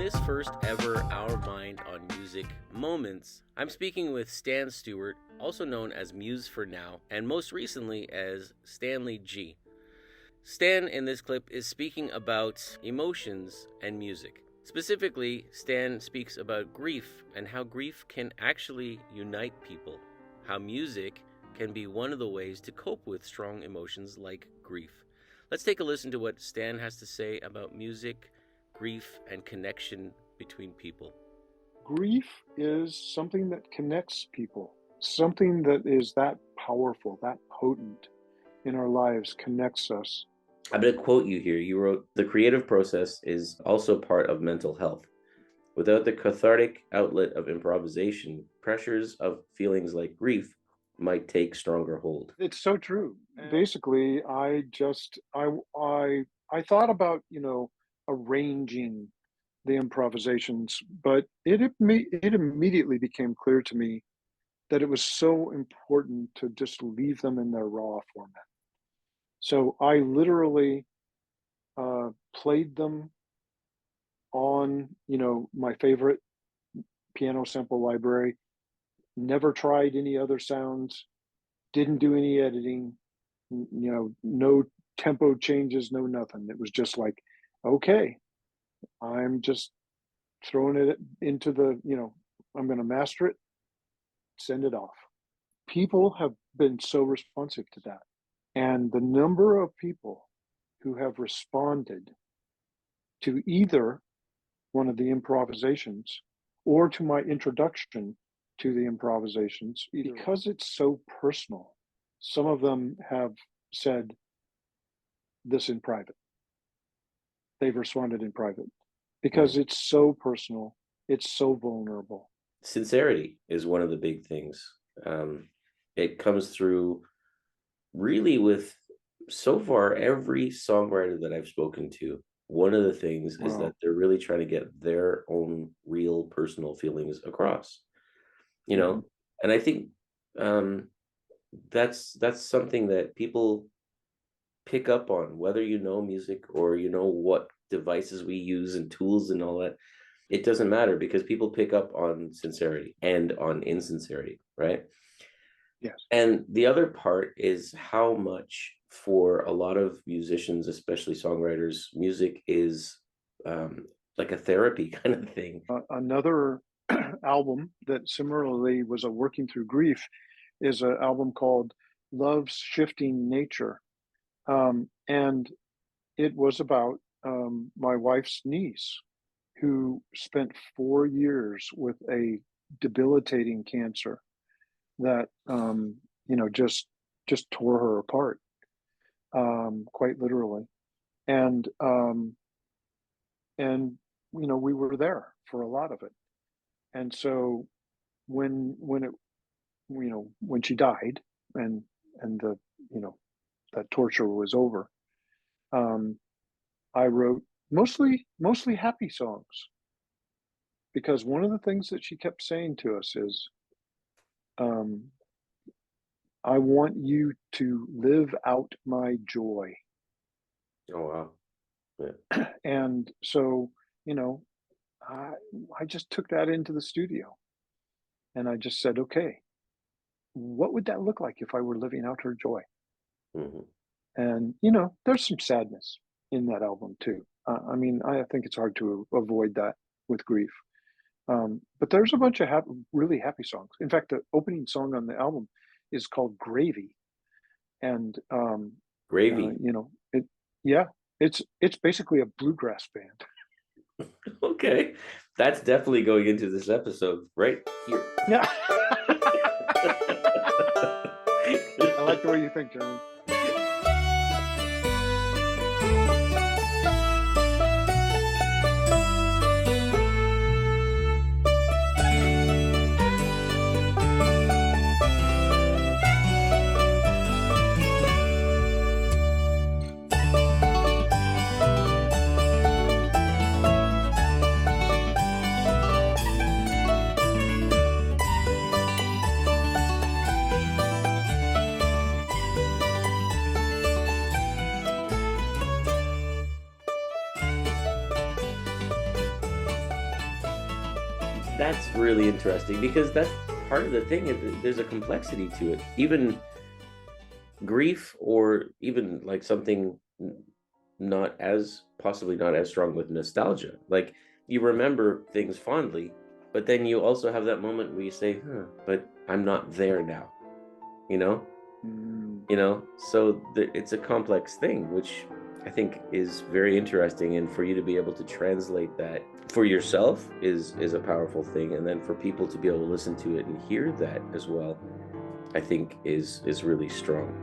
this first ever Our Mind on Music Moments, I'm speaking with Stan Stewart, also known as Muz4Now, and most recently as Stanley G. Stan in this clip is speaking about emotions and music. Specifically, Stan speaks about grief and how grief can actually unite people, how music can be one of the ways to cope with strong emotions like grief. Let's take a listen to what Stan has to say about music, grief, and connection between people. Grief is something that connects people, something that is that powerful, that potent in our lives, connects us. I'm going to quote you here. You wrote, "The creative process is also part of mental health. Without the cathartic outlet of improvisation, pressures of feelings like grief might take stronger hold." It's so true. Basically, I thought about, arranging the improvisations, but it immediately became clear to me that it was so important to just leave them in their raw format. So I literally played them on, my favorite piano sample library, never tried any other sounds, didn't do any editing, no tempo changes, no nothing. It was just like, okay, I'm just throwing it into the, I'm going to master it, send it off. People have been so responsive to that. And the number of people who have responded to either one of the improvisations or to my introduction to the improvisations, because it's so personal. Some of them have said this in private. They've responded in private because it's so personal. It's so vulnerable. Sincerity is one of the big things. It comes through really with, so far, every songwriter that I've spoken to. One of the things is that they're really trying to get their own real personal feelings across, and I think that's something that people pick up on, whether you know music or you know what devices we use and tools and all that. It doesn't matter, because people pick up on sincerity and on insincerity, right? Yes. And the other part is how much, for a lot of musicians, especially songwriters, music is like a therapy kind of thing. Another album that similarly was a working through grief is an album called Love's Shifting Nature. And it was about my wife's niece, who spent 4 years with a debilitating cancer that, just tore her apart, quite literally. And we were there for a lot of it. And so when she died and the, that torture was over, I wrote mostly happy songs, because one of the things that she kept saying to us is, I want you to live out my joy. Oh, wow. Yeah. And so, I just took that into the studio and I just said, okay, what would that look like if I were living out her joy? Mm-hmm. And, there's some sadness in that album too. I think it's hard to avoid that with grief. But there's a bunch of really happy songs. In fact, the opening song on the album is called Gravy. And, Gravy. it's basically a bluegrass band. Okay. That's definitely going into this episode right here. Yeah. I like the way you think, Jeremy. That's really interesting, because that's part of the thing. There's a complexity to it. Even grief, or even like something not as, possibly not as strong with nostalgia. Like, you remember things fondly, but then you also have that moment where you say, but I'm not there now, you know? Mm. So it's a complex thing, which I think is very interesting. And for you to be able to translate that for yourself is a powerful thing. And then for people to be able to listen to it and hear that as well, I think is really strong.